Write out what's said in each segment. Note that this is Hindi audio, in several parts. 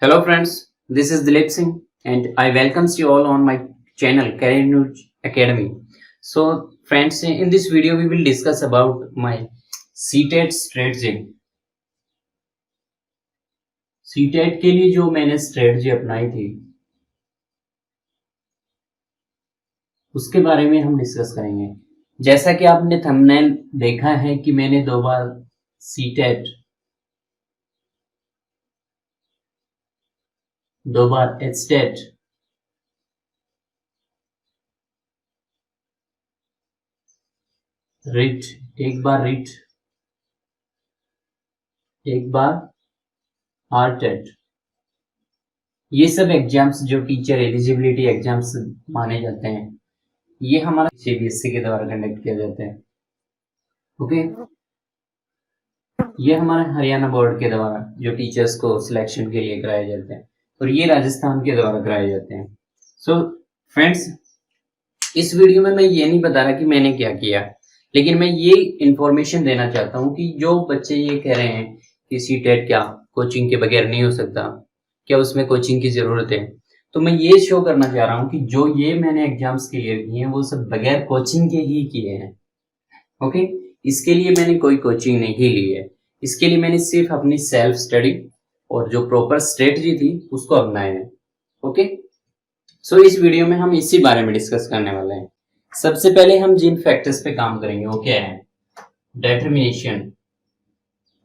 Hello friends, this is Dilip Singh and I welcomes you all on my channel Career News Academy. So friends, in this video we will discuss about my CTET strategy. CTET के लिए जो मैंने स्ट्रेटजी अपनाई थी उसके बारे में हम डिस्कस करेंगे। जैसा कि आपने थंबनेल देखा है कि मैंने 2 बार CTET 2 बार HTET रिट एक बार रिट एक बार RTET, ये सब एग्जाम्स जो टीचर एलिजिबिलिटी एग्जाम्स माने जाते हैं ये हमारा CBSE के द्वारा कंडक्ट किया जाता है। ओके, ये हमारे हरियाणा बोर्ड के द्वारा जो टीचर्स को सिलेक्शन के लिए कराए जाते हैं और ये राजस्थान के द्वारा कराए जाते हैं। सो फ्रेंड्स, इस वीडियो में मैं ये नहीं बता रहा कि मैंने क्या किया, लेकिन मैं ये इंफॉर्मेशन देना चाहता हूँ कि जो बच्चे ये कह रहे हैं कि CTET क्या कोचिंग के बगैर नहीं हो सकता, क्या उसमें कोचिंग की जरूरत है, तो मैं ये शो करना चाह रहा हूँ कि जो ये मैंने एग्जाम्स क्लियर किए हैं वो सब बगैर कोचिंग के ही किए हैं। ओके, इसके लिए मैंने कोई कोचिंग नहीं ली है, इसके लिए मैंने सिर्फ अपनी सेल्फ स्टडी और जो प्रॉपर स्ट्रेटजी थी उसको अपनाया है। ओके, सो इस वीडियो में हम इसी बारे में डिस्कस करने वाले हैं। सबसे पहले हम जिन फैक्टर्स पे काम करेंगे वो क्या है? Determination,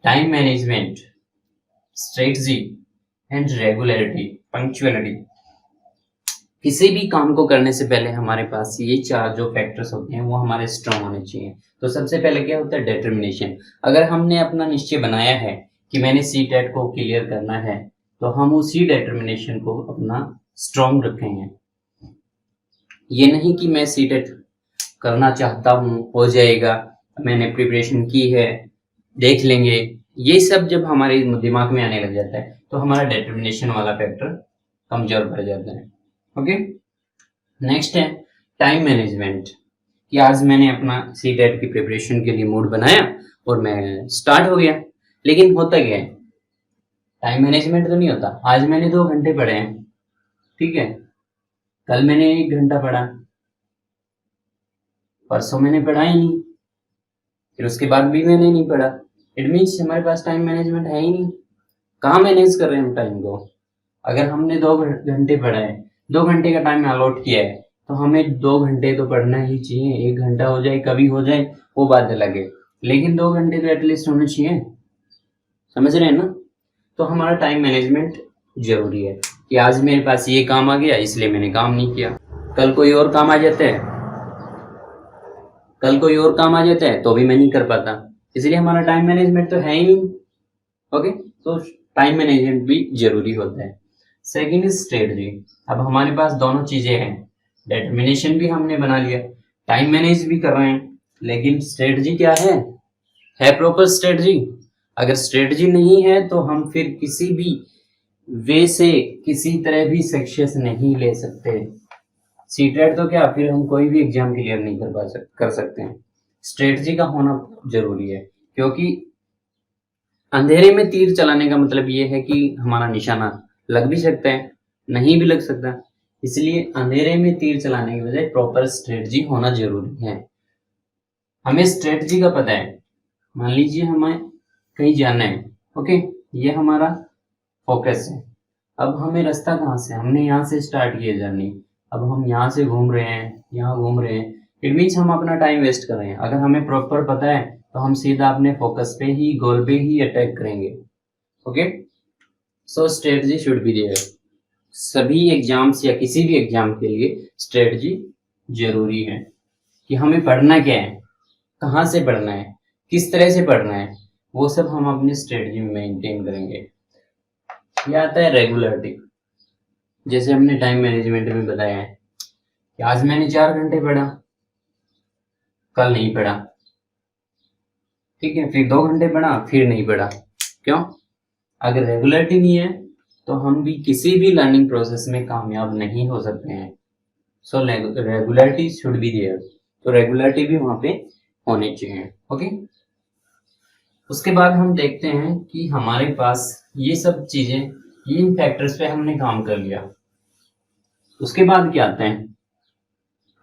time management, strategy and regularity, punctuality. किसी भी काम को करने से पहले हमारे पास ये 4 जो फैक्टर्स होते हैं वो हमारे स्ट्रॉन्ग होने चाहिए। तो सबसे पहले क्या होता है? डिटर्मिनेशन। अगर हमने अपना निश्चय बनाया है कि मैंने CTET को क्लियर करना है तो हम उसी डिटर्मिनेशन को अपना स्ट्रॉन्ग रखेंगे। ये नहीं कि मैं CTET करना चाहता हूँ, हो जाएगा, मैंने प्रिपरेशन की है, देख लेंगे, ये सब जब हमारे दिमाग में आने लग जाता है तो हमारा डिटर्मिनेशन वाला फैक्टर कमजोर पड़ जाता है। ओके, नेक्स्ट है टाइम मैनेजमेंट, कि आज मैंने अपना CTET की प्रिपरेशन के लिए मूड बनाया और मैं स्टार्ट हो गया, लेकिन होता क्या है? टाइम मैनेजमेंट तो नहीं होता। आज मैंने 2 घंटे पढ़े हैं, ठीक है, कल मैंने 1 घंटा पढ़ा, परसों मैंने पढ़ा ही नहीं, फिर उसके बाद भी मैंने नहीं पढ़ा। इट मीन्स हमारे पास टाइम मैनेजमेंट है ही नहीं। कहाँ मैनेज कर रहे हैं हम टाइम को? अगर हमने 2 घंटे पढ़ा है, 2 घंटे का टाइम अलॉट किया है तो हमें 2 घंटे तो पढ़ना ही चाहिए। 1 घंटा हो जाए, कभी हो जाए, वो बात अलग है, लेकिन 2 घंटे तो एटलीस्ट होने चाहिए। समझ रहे हैं ना? तो हमारा टाइम मैनेजमेंट जरूरी है कि आज मेरे पास ये काम आ गया इसलिए मैंने काम नहीं किया, कल कोई और काम आ जाता है, तो भी मैं नहीं कर पाता, इसलिए हमारा टाइम मैनेजमेंट तो है ही नहीं। ओके, तो टाइम मैनेजमेंट भी जरूरी होता है। Second is strategy. अब हमारे पास दोनों चीजें हैं, डिटर्मिनेशन भी हमने बना लिया, टाइम मैनेज भी कर रहे हैं, लेकिन स्ट्रेटजी क्या है प्रॉपर स्ट्रेटजी? अगर स्ट्रेटजी नहीं है तो हम फिर किसी भी वे से किसी तरह भी सक्सेस नहीं ले सकते। CTET तो क्या, फिर हम कोई भी एग्जाम क्लियर नहीं कर सकते हैं। स्ट्रेटजी का होना जरूरी है, क्योंकि अंधेरे में तीर चलाने का मतलब ये है कि हमारा निशाना लग भी सकता है, नहीं भी लग सकता, इसलिए अंधेरे में तीर चलाने की बजाय प्रॉपर स्ट्रेटजी होना जरूरी है। हमें स्ट्रेटजी का पता है, मान लीजिए हमें कहीं जाना है, ओके, ये हमारा फोकस है। अब हमें रास्ता कहाँ से, हमने यहाँ से स्टार्ट किया जर्नी, अब हम यहाँ से घूम रहे हैं, यहाँ घूम रहे हैं, इट मीन्स हम अपना टाइम वेस्ट कर रहे हैं। अगर हमें प्रॉपर पता है तो हम सीधा अपने फोकस पे ही, गोल पे ही अटैक करेंगे। Okay, so strategy should be there. सभी एग्जाम्स या किसी भी एग्जाम के लिए स्ट्रेटजी जरूरी है कि हमें पढ़ना क्या है, कहाँ से पढ़ना है, किस तरह से पढ़ना है, वो सब हम अपनी स्ट्रेटजी में मेंटेन करेंगे। यह आता है रेगुलरिटी। जैसे हमने टाइम मैनेजमेंट में बताया है कि आज मैंने 4 घंटे पढ़ा, कल नहीं पढ़ा, ठीक है, फिर 2 घंटे पढ़ा, फिर नहीं पढ़ा। क्यों? अगर रेगुलरिटी नहीं है तो हम भी किसी भी लर्निंग प्रोसेस में कामयाब नहीं हो सकते हैं। सो रेगुलरिटी शुड बी देयर, तो रेगुलरिटी भी वहां पे होनी चाहिए। ओके, उसके बाद हम देखते हैं कि हमारे पास ये सब चीजें ये इन फैक्टर्स पे हमने काम कर लिया। उसके बाद क्या आता है,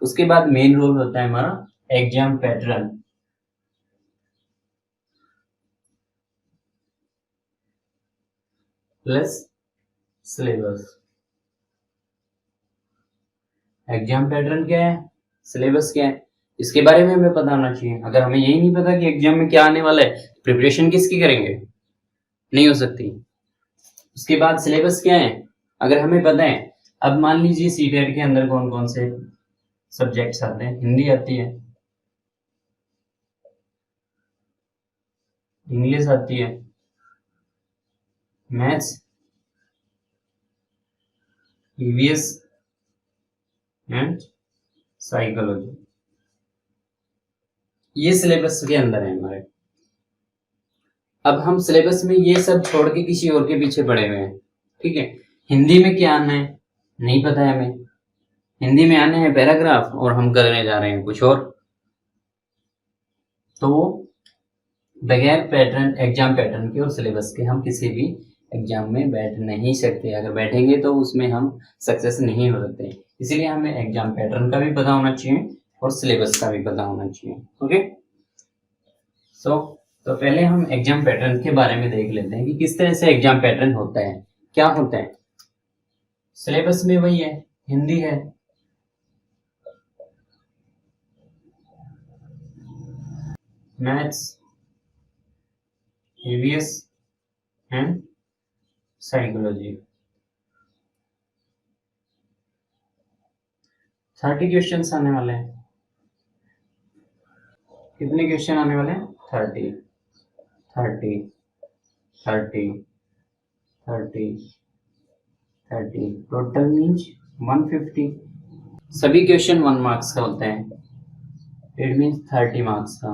उसके बाद मेन रोल होता है हमारा exam pattern. Plus syllabus. Exam pattern क्या है, सिलेबस क्या है, इसके बारे में हमें पता होना चाहिए। अगर हमें यही नहीं पता कि एग्जाम में क्या आने वाला है, प्रिपरेशन किसकी करेंगे, नहीं हो सकती। उसके बाद सिलेबस क्या है, अगर हमें पता है, अब मान लीजिए सीटेट के अंदर कौन कौन से सब्जेक्ट्स आते हैं, हिंदी आती है, इंग्लिश आती है, मैथ्स, ईवीएस एंड साइकोलॉजी, ये सिलेबस के अंदर है हमारे। अब हम सिलेबस में ये सब छोड़ के किसी और के पीछे पड़े हुए हैं, ठीक है। हिंदी में क्या आना है नहीं पता है हमें, हिंदी में आने हैं पैराग्राफ और हम करने जा रहे हैं कुछ और। तो बगैर पैटर्न, एग्जाम पैटर्न के और सिलेबस के हम किसी भी एग्जाम में बैठ नहीं सकते। अगर बैठेंगे तो उसमें हम सक्सेस नहीं हो सकते। इसीलिए हमें एग्जाम पैटर्न का भी पता होना चाहिए और सिलेबस का भी पता होना चाहिए। ओके तो पहले हम एग्जाम पैटर्न के बारे में देख लेते हैं कि किस तरह से एग्जाम पैटर्न होता है, क्या होता है। सिलेबस में वही है, हिंदी है, maths, EVS and psychology. 30 questions आने वाले हैं। कितने क्वेश्चन आने वाले हैं, 30 30 30 30 30, टोटल मीन्स 150। सभी क्वेश्चन 1 मार्क्स का होता है, इट मीन्स 30 मार्क्स का,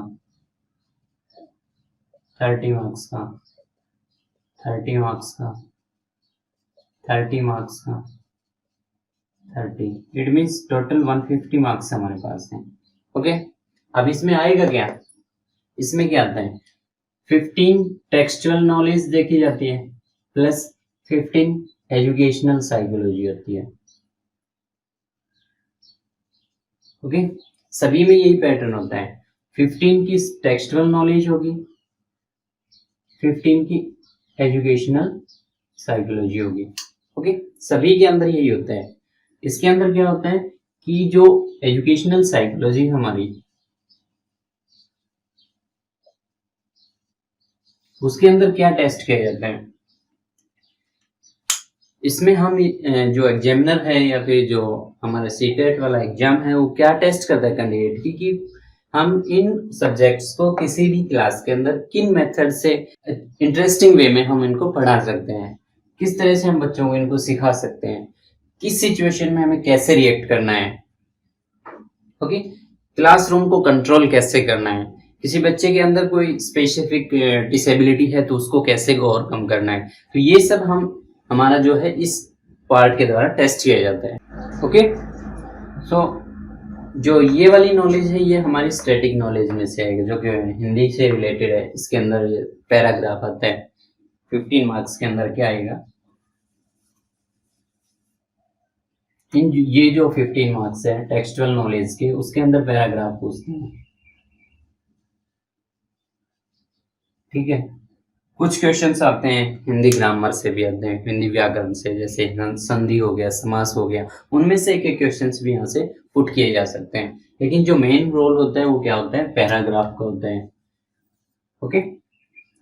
30 मार्क्स का, 30 मार्क्स का, 30 मार्क्स का, 30, इट मीन्स टोटल 150 मार्क्स हमारे पास है। ओके अब इसमें आएगा क्या, इसमें क्या आता है, 15 टेक्सचुअल नॉलेज देखी जाती है, प्लस 15 एजुकेशनल साइकोलॉजी होती है। ओके सभी में यही पैटर्न होता है, 15 की टेक्सचुअल नॉलेज होगी, 15 की एजुकेशनल साइकोलॉजी होगी। ओके सभी के अंदर यही होता है। इसके अंदर क्या होता है कि जो एजुकेशनल साइकोलॉजी हमारी, उसके अंदर क्या टेस्ट किया जाता है, इसमें हम जो एग्जामिनर है या फिर जो हमारा सीटेट वाला एग्जाम है वो क्या टेस्ट करता है कैंडिडेट की, कि हम इन सब्जेक्ट्स को किसी भी क्लास के अंदर किन मेथड से इंटरेस्टिंग वे में हम इनको पढ़ा सकते हैं, किस तरह से हम बच्चों को इनको सिखा सकते हैं, किस सिचुएशन में हमें कैसे रिएक्ट करना है। ओके क्लासरूम को कंट्रोल कैसे करना है, किसी बच्चे के अंदर कोई स्पेसिफिक डिसेबिलिटी है तो उसको कैसे ओवरकम करना है। तो ये सब हम हमारा जो है इस पार्ट के द्वारा टेस्ट किया जाता है। ओके सो जो ये वाली नॉलेज है ये हमारी स्टैटिक नॉलेज में से है, जो कि हिंदी से रिलेटेड है। इसके अंदर पैराग्राफ आता है, 15 मार्क्स के अंदर क्या आएगा, ये जो 15 मार्क्स है टेक्सचुअल नॉलेज के, उसके अंदर पैराग्राफ पूछते हैं। ठीक है कुछ क्वेश्चंस आते हैं हिंदी ग्रामर से भी आते हैं, हिंदी व्याकरण से, जैसे संधि हो गया, समास हो गया, उनमें से एक एक क्वेश्चंस भी यहाँ से पुट किए जा सकते हैं। लेकिन जो मेन रोल होता है वो क्या होता है, पैराग्राफ का होता है। ओके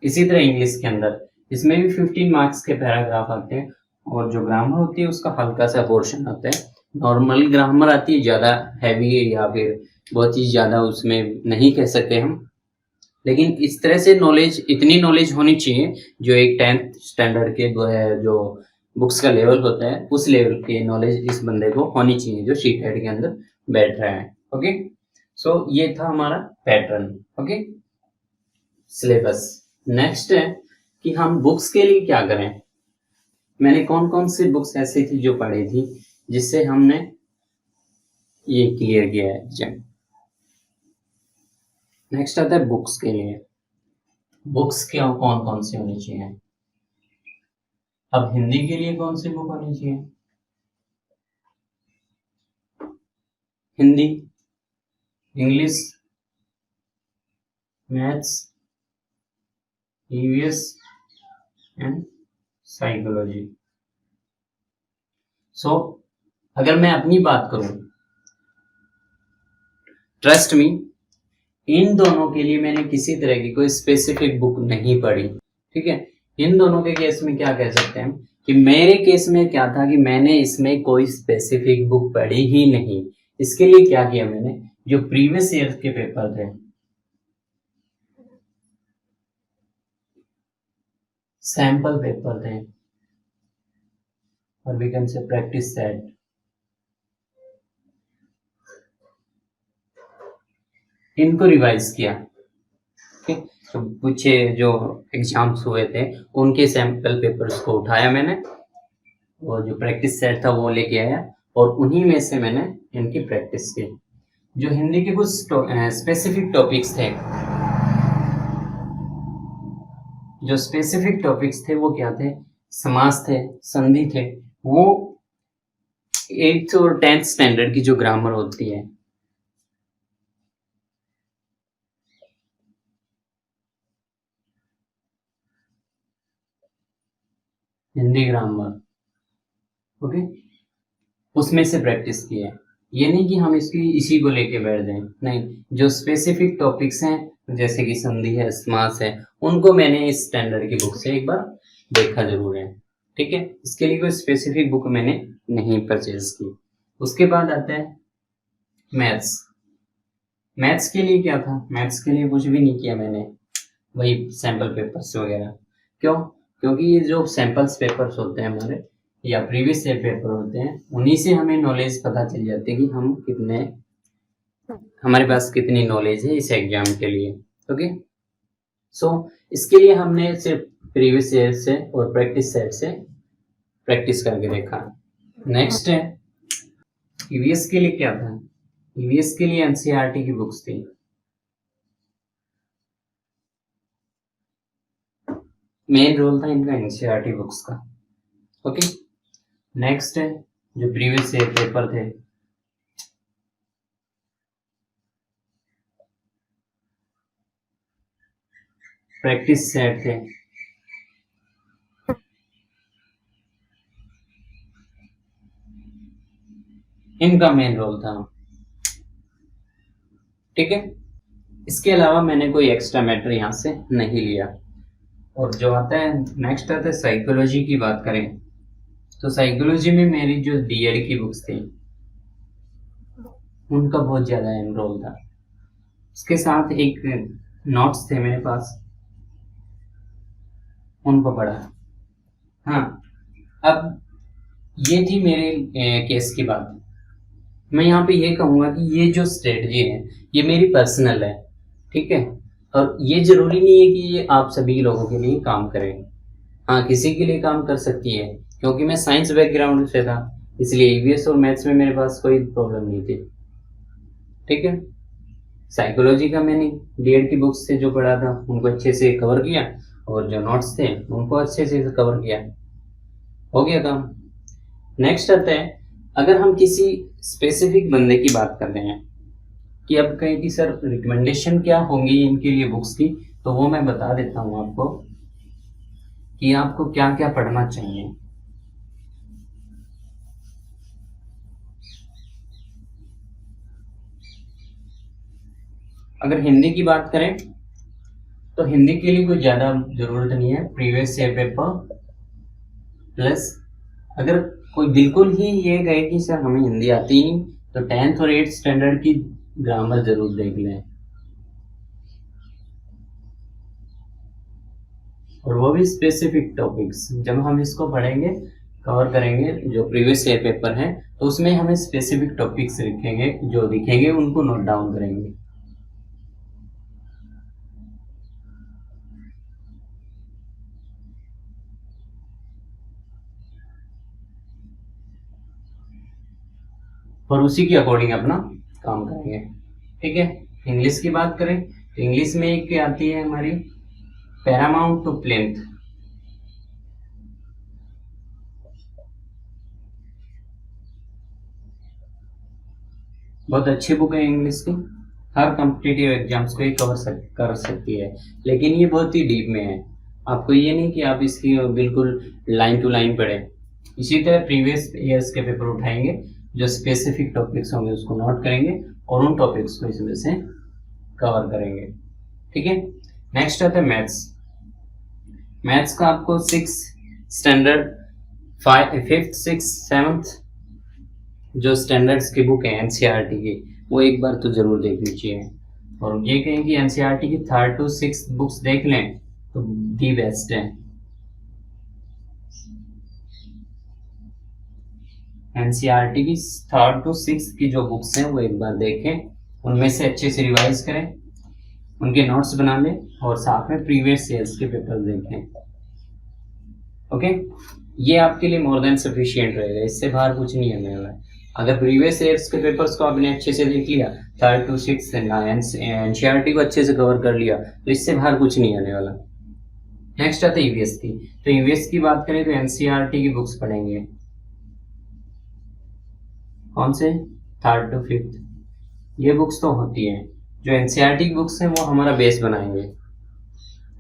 इसी तरह इंग्लिश के अंदर इसमें भी 15 मार्क्स के पैराग्राफ आते हैं, और जो ग्रामर होती है उसका हल्का सा पोर्शन आता है। नॉर्मल ग्रामर आती है, ज्यादा हैवी या फिर बहुत ही ज्यादा उसमें नहीं कह सकते हम, लेकिन इस तरह से नॉलेज, इतनी नॉलेज होनी चाहिए जो एक 10th स्टैंडर्ड के जो बुक्स का लेवल होता है उस लेवल की नॉलेज इस बंदे को होनी चाहिए जो शीट हेड के अंदर बैठ रहा है। ओके सो ये था हमारा पैटर्न। Okay syllabus. नेक्स्ट है कि हम बुक्स के लिए क्या करें। मैंने कौन कौन सी बुक्स ऐसी थी जो पढ़ी थी जिससे हमने ये क्लियर किया है एग्जाम। नेक्स्ट आता है बुक्स के लिए। बुक्स क्या कौन कौन सी होनी चाहिए। अब हिंदी के लिए कौन सी बुक होनी चाहिए? Hindi, English, maths, EVS and psychology. So अगर मैं अपनी बात करूं, ट्रस्ट मी, इन दोनों के लिए मैंने किसी तरह की कोई स्पेसिफिक बुक नहीं पढ़ी। ठीक है, इन दोनों के केस में क्या कह सकते हैं कि मेरे केस में क्या था कि मैंने इसमें कोई स्पेसिफिक बुक पढ़ी ही नहीं। इसके लिए क्या किया मैंने, जो प्रीवियस ईयर के पेपर थे, सैंपल पेपर थे, और we can say practice set, इनको रिवाइज किया। ठीक, तो पूछे जो एग्जाम्स हुए थे उनके सैंपल पेपर्स को उठाया मैंने, और जो प्रैक्टिस सेट था वो लेके आया, और उन्हीं में से मैंने इनकी प्रैक्टिस की। जो हिंदी के कुछ स्पेसिफिक टॉपिक्स थे, जो स्पेसिफिक टॉपिक्स थे वो क्या थे, समास थे, संधि थे, वो 8th और 10th स्टैंडर्ड की जो ग्रामर होती है, हिंदी ग्रामर, ओके, उसमें से प्रैक्टिस की है। ये नहीं कि हम इसी को लेके बैठ जाएं, नहीं, जो स्पेसिफिक टॉपिक्स हैं जैसे कि संधि है, समास है, उनको मैंने इस स्टैंडर्ड की बुक से एक बार देखा जरूर है। ठीक है, इसके लिए कोई स्पेसिफिक बुक मैंने नहीं परचेज की। उसके बाद आता है मैथ्स। मैथ्स के लिए क्या था, मैथ्स के लिए कुछ भी नहीं किया मैंने, वही सैंपल पेपर्स वगैरह। क्यों? क्योंकि ये जो सैंपल्स पेपर्स होते हैं हमारे, या प्रीवियस ईयर पेपर होते हैं, उन्हीं से हमें नॉलेज पता चल जाती है कि हम कितने, हमारे पास कितनी नॉलेज है इस एग्जाम के लिए। ओके, सो इसके लिए हमने सिर्फ प्रीवियस ईयर से और प्रैक्टिस सेट से प्रैक्टिस करके देखा। नेक्स्ट है ईवीएस के लिए क्या था, ईवीएस के लिए एनसीईआरटी की बुक्स थी, मेन रोल था इनका एनसीईआरटी बुक्स का। ओके, नेक्स्ट है जो प्रीवियस ईयर पेपर थे, प्रैक्टिस सेट थे, इनका मेन रोल था। ठीक है, इसके अलावा मैंने कोई एक्स्ट्रा मैटर यहाँ से नहीं लिया। और जो आता है नेक्स्ट आता है साइकोलॉजी की बात करें, तो साइकोलॉजी में मेरी जो डीएड की बुक्स थी उनका बहुत ज़्यादा रोल था। उसके साथ एक नोट्स थे मेरे पास, उनको पढ़ा। हाँ, अब ये थी मेरे केस की बात। मैं यहाँ पे ये कहूँगा कि ये जो स्ट्रेटजी है ये मेरी पर्सनल है। ठीक है, और ये जरूरी नहीं है कि ये आप सभी लोगों के लिए काम करें। हाँ, किसी के लिए काम कर सकती है, क्योंकि मैं साइंस बैकग्राउंड से था, इसलिए ईवीएस और मैथ्स में मेरे पास कोई प्रॉब्लम नहीं थी। ठीक है, साइकोलॉजी का मैंने डीएड की बुक्स से जो पढ़ा था उनको अच्छे से कवर किया, और जो नोट्स थे उनको अच्छे से कवर किया, हो गया काम। नेक्स्ट आता है, अगर हम किसी स्पेसिफिक बंदे की बात कर रहे हैं कि अब कहें कि सर रिकमेंडेशन क्या होंगी इनके लिए बुक्स की, तो वो मैं बता देता हूँ आपको कि आपको क्या क्या पढ़ना चाहिए। अगर हिंदी की बात करें तो हिंदी के लिए कोई ज़्यादा ज़रूरत नहीं है, प्रीवियस ईयर पेपर प्लस, अगर कोई बिल्कुल ही ये कहे कि सर हमें हिंदी आती ही नहीं, तो 10th और 8th स्टैंडर्ड की ग्रामर जरूर देख लें, और वो भी स्पेसिफिक टॉपिक्स। जब हम इसको पढ़ेंगे, कवर करेंगे जो प्रीवियस ईयर पेपर है, तो उसमें हमें स्पेसिफिक टॉपिक्स लिखेंगे, जो दिखेंगे उनको नोट डाउन करेंगे। और उसी के अकॉर्डिंग अपना काम करेंगे। ठीक है, इंग्लिश की बात करें तो इंग्लिश में एक आती है हमारी पैरामाउंट टू प्लिंथ। बहुत अच्छी बुक है इंग्लिश की, हर कॉम्पिटिटिव एग्जाम्स को ये कर सकती है, लेकिन ये बहुत ही डीप में है। आपको ये नहीं कि आप इसकी बिल्कुल लाइन टू लाइन पढ़ें। इसी तरह प्रीवियस ईयर्स के पेपर उठाएंगे, जो स्पेसिफिक टॉपिक्स होंगे उसको नोट करेंगे और उन टॉपिक्स को इसमें से कवर करेंगे। ठीक है, नेक्स्ट आता है मैथ्स। मैथ्स का आपको 6 स्टैंडर्ड 5th 6th 7th जो स्टैंडर्ड्स की बुक है एनसीईआरटी की, वो एक बार तो जरूर देखनी चाहिए। और ये कहें कि एनसीईआरटी की 3rd to 6th बुक्स देख लें तो दी बेस्ट है। एनसीईआरटी की 3rd to 6th की जो बुक्स हैं वो एक बार देखें, उनमें से अच्छे से रिवाइज करें, उनके नोट्स बना लें और साथ में प्रीवियस ईयर्स के पेपर देखें। ओके, ये आपके लिए मोर देन सफिशिएंट रहेगा, इससे बाहर कुछ नहीं आने वाला है। अगर प्रीवियस ईयर्स के पेपर्स को आपने अच्छे से देख लिया, 3rd to 6th एनसीईआरटी को अच्छे से कवर कर लिया, तो इससे बाहर कुछ नहीं आने वाला। नेक्स्ट आता है ईवीएस की। तो ईवीएस की बात करें तो एनसीईआरटी की बुक्स पढ़ेंगे, कौन से 3rd to 5th, ये बुक्स तो होती हैं। जो एनसीईआरटी की बुक्स हैं वो हमारा बेस बनाएंगे।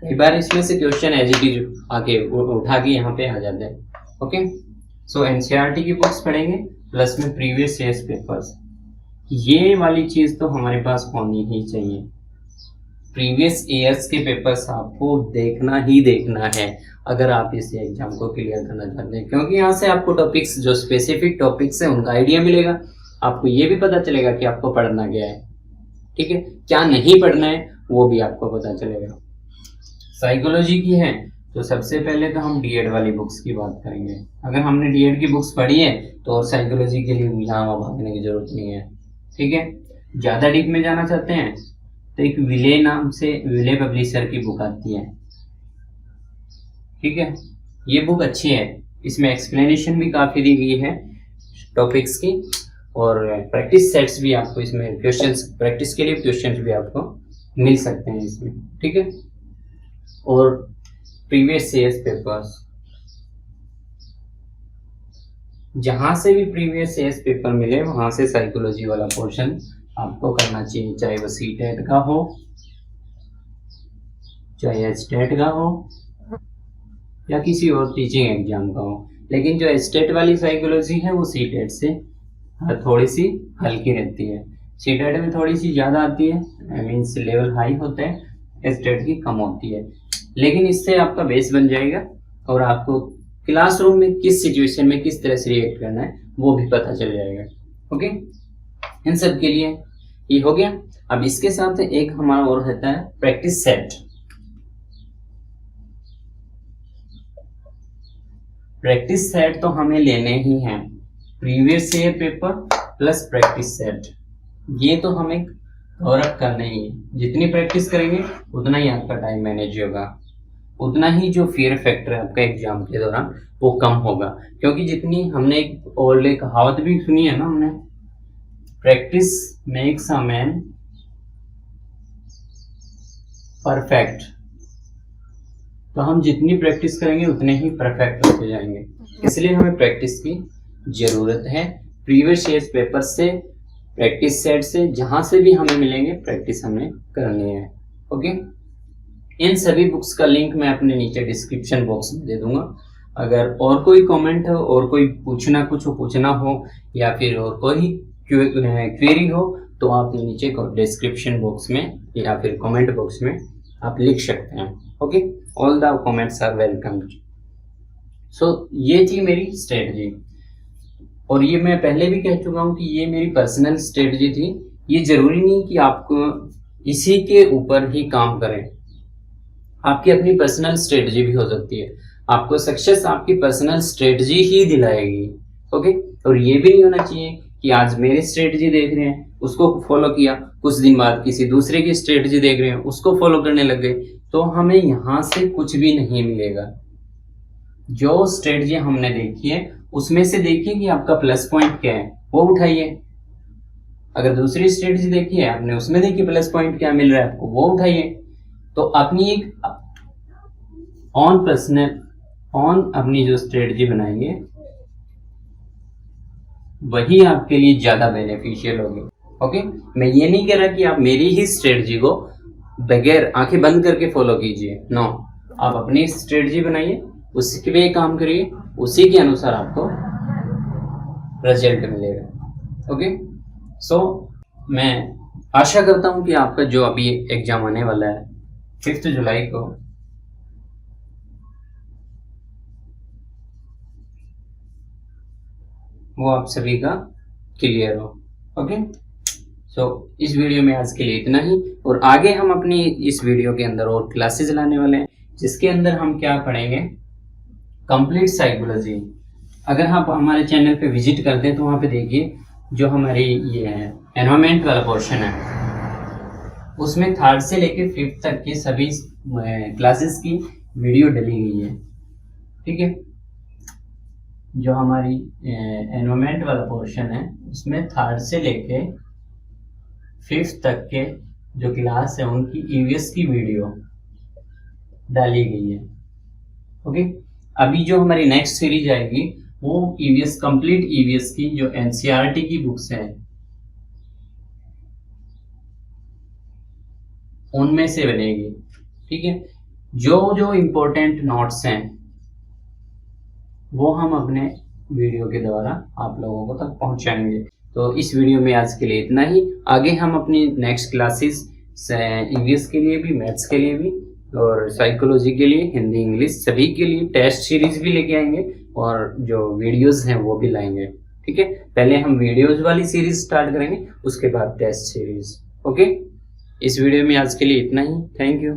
कई बार इसमें से क्वेश्चन एज इट इज आके उठा के यहाँ पे आ जाते हैं। ओके, सो एनसीईआरटी की बुक्स पढ़ेंगे प्लस में प्रीवियस ईयर्स पेपर्स, ये वाली चीज तो हमारे पास होनी ही चाहिए। प्रीवियस ईयर्स के पेपर्स आपको देखना ही देखना है अगर आप इस एग्जाम को क्लियर करना चाहते हैं, क्योंकि यहाँ से आपको टॉपिक्स जो स्पेसिफिक टॉपिक्स हैं उनका आइडिया मिलेगा, आपको ये भी पता चलेगा कि आपको पढ़ना क्या है। ठीक है, क्या नहीं पढ़ना है वो भी आपको पता चलेगा। साइकोलॉजी की है तो सबसे पहले तो हम डीएड वाली बुक्स की बात करेंगे। अगर हमने डीएड की बुक्स पढ़ी है तो और साइकोलॉजी के लिए यहाँ भागने की जरूरत नहीं है। ठीक है, ज़्यादा डीप में जाना चाहते हैं तो एक विले नाम से विले पब्लिशर की बुक आती है। ठीक है, ये बुक अच्छी है, इसमें एक्सप्लेनेशन भी काफ़ी दी गई है टॉपिक्स की और प्रैक्टिस सेट्स भी आपको इसमें, क्वेश्चंस प्रैक्टिस के लिए क्वेश्चंस भी आपको मिल सकते हैं इसमें। ठीक है, और प्रीवियस ईयर्स पेपर्स, जहां से भी प्रीवियस ईयर्स पेपर मिले वहां से साइकोलॉजी वाला पोर्शन आपको करना चाहिए, चाहे वो सीटेट का हो चाहे एचटेट का हो या किसी और टीचिंग एग्जाम का हो। लेकिन जो एचटेट वाली साइकोलॉजी है वो सीटेट से थोड़ी सी हल्की रहती है, सीटेट में थोड़ी सी ज़्यादा आती है, मीन्स लेवल हाई होते हैं, एचटेट की कम होती है। लेकिन इससे आपका बेस बन जाएगा और आपको क्लासरूम में किस सिचुएशन में किस तरह से रिएक्ट करना है वो भी पता चल जाएगा। ओके, इन सब के लिए ये हो गया। अब इसके साथ एक हमारा और रहता है प्रैक्टिस सेट। प्रैक्टिस सेट तो हमें लेने ही हैं, previous year paper plus practice set, ये तो हमें कवर अप करना ही है। जितनी प्रैक्टिस करेंगे उतना ही आपका टाइम मैनेज होगा, उतना ही जो फियर फैक्टर है आपका एग्जाम के दौरान वो कम होगा। क्योंकि जितनी हमने एक ओल्ड कहावत भी सुनी है ना हमने, practice makes a man perfect, तो हम जितनी प्रैक्टिस करेंगे उतने ही परफेक्ट होते जाएंगे। इसलिए हमें प्रैक्टिस की जरूरत है। प्रीवियस ईयर पेपर से, प्रैक्टिस सेट से, जहां से भी हमें मिलेंगे प्रैक्टिस हमें करनी है। ओके, इन सभी बुक्स का लिंक मैं अपने नीचे डिस्क्रिप्शन बॉक्स में दे दूंगा। अगर और कोई कमेंट हो और कोई कुछ पूछना हो या फिर और कोई क्वेरी हो तो आप नीचे डिस्क्रिप्शन बॉक्स में या फिर कमेंट बॉक्स में आप लिख सकते हैं। Okay, all the comments are welcome. So ये थी मेरी स्ट्रेटजी, और ये मैं पहले भी कह चुका हूँ कि ये मेरी पर्सनल स्ट्रेटजी थी। ये जरूरी नहीं कि आपको इसी के ऊपर ही काम करें, आपकी अपनी पर्सनल स्ट्रेटजी भी हो सकती है। आपको सक्सेस आपकी पर्सनल स्ट्रेटजी ही दिलाएगी। ओके, और ये भी नहीं होना चाहिए कि आज मेरी स्ट्रेटजी देख रहे हैं उसको फॉलो किया, कुछ दिन बाद किसी दूसरे की स्ट्रेटजी देख रहे हैं उसको फॉलो करने लग गए, तो हमें यहाँ से कुछ भी नहीं मिलेगा। जो स्ट्रेटजी हमने देखी है उसमें से देखिए कि आपका प्लस पॉइंट क्या है, वो उठाइए। अगर दूसरी स्ट्रेटजी देखी है आपने, उसमें देखिए प्लस पॉइंट क्या मिल रहा है आपको, वो उठाइए। तो अपनी एक अपनी जो स्ट्रेटजी बनाएंगे वही आपके लिए ज्यादा बेनिफिशियल होगी। ओके, मैं ये नहीं कह रहा कि आप मेरी ही स्ट्रेटजी को बगैर आंखें बंद करके फॉलो कीजिए, नो, आप अपनी स्ट्रेटजी बनाइए, उसी पे काम करिए, उसी के अनुसार आपको रिजल्ट मिलेगा। ओके, सो मैं आशा करता हूं कि आपका जो अभी एग्जाम आने वाला है 5 जुलाई को, वो आप सभी का क्लियर हो। ओके, सो इस वीडियो में आज के लिए इतना ही, और आगे हम अपनी इस वीडियो के अंदर और क्लासेस लाने वाले हैं, जिसके अंदर हम क्या पढ़ेंगे, कंप्लीट साइकोलॉजी। अगर आप हमारे चैनल पे विजिट करते हैं तो वहाँ पे देखिए जो हमारी ये है एनवायरमेंट वाला पोर्शन है, उसमें 3rd से लेकर 5th तक की सभी क्लासेस की वीडियो डली गई है। ठीक है, जो हमारी एनवायरमेंट वाला पोर्शन है उसमें 3rd से लेके 5th तक के जो क्लास है उनकी ईवीएस की वीडियो डाली गई है। ओके, अभी जो हमारी नेक्स्ट सीरीज आएगी वो ईवीएस, कंप्लीट ईवीएस की जो एनसीईआरटी की बुक्स हैं उनमें से बनेगी। ठीक है, जो जो इम्पोर्टेंट नोट्स हैं वो हम अपने वीडियो के द्वारा आप लोगों को तक पहुंचाएंगे। तो इस वीडियो में आज के लिए इतना ही। आगे हम अपनी नेक्स्ट क्लासेस इंग्लिश के लिए भी, मैथ्स के लिए भी, और साइकोलॉजी के लिए, हिंदी इंग्लिश सभी के लिए टेस्ट सीरीज भी लेके आएंगे, और जो वीडियोस हैं वो भी लाएंगे। ठीक है, पहले हम वीडियोस वाली सीरीज स्टार्ट करेंगे, उसके बाद टेस्ट सीरीज। ओके, इस वीडियो में आज के लिए इतना ही। Thank you.